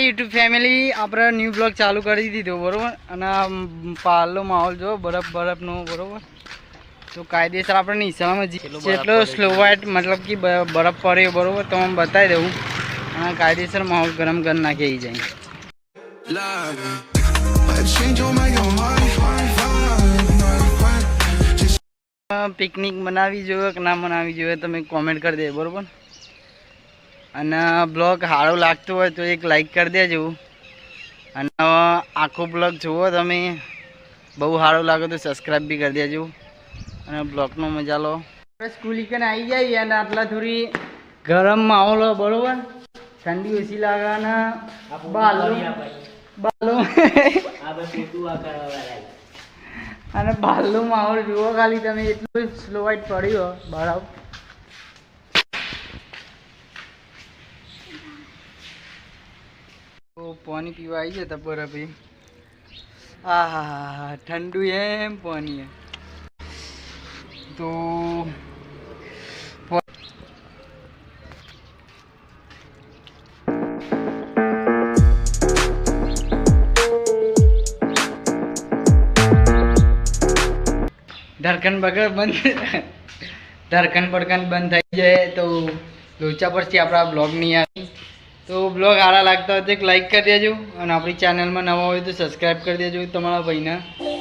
YouTube family આપણે new blog ચાલુ કરી દીધો બરોબર અને પાલનો માહોલ જો બરફનો બરોબર તો કાયદેસર આપણે નિશાળમાં જેટલો સ્લો વાઇટ મતલબ કે બરફ પડ્યો બરોબર તો હું બતાવી દઉં અને કાયદેસર માહોલ ગરમ કરી નાખી આવી જાય પિકનિક બનાવી જોઈએ કે ના બનાવી જોઈએ તમે કોમેન્ટ કરી દે બરોબર અને બ્લોગ સારો લાગતો હોય તો એક લાઈક કરી દેજો અને આખો બ્લોગ જુઓ તમે બહુ સારો લાગે તો સબસ્ક્રાઈબ બી કરી દેજો અને બ્લોગનો મજા લો સ્કૂલ ઈકન આવી જાય અને આટલા થોડી ગરમ માહોલ હોય બરોબર ઠંડી ઓછી લાગે અને અને બહારનો માહોલ જુઓ ખાલી તમે એટલું સ્લો વાઇટ પડ્યો બરફ તો પાણી પીવા આવી જતા બરફ હા ઠંડુ એમ પાણી તો ધરકન બગર બંધ ધરકન બડકન બંધ થઈ જાય તો લોચા પરથી આપણા બ્લોગ નહીં આવે તો બ્લોગ સારા લાગતા હોય તો એક લાઈક કરી દેજો અને આપણી ચેનલમાં નવા હોય તો સબસ્ક્રાઈબ કરી દેજો તમારા ભાઈને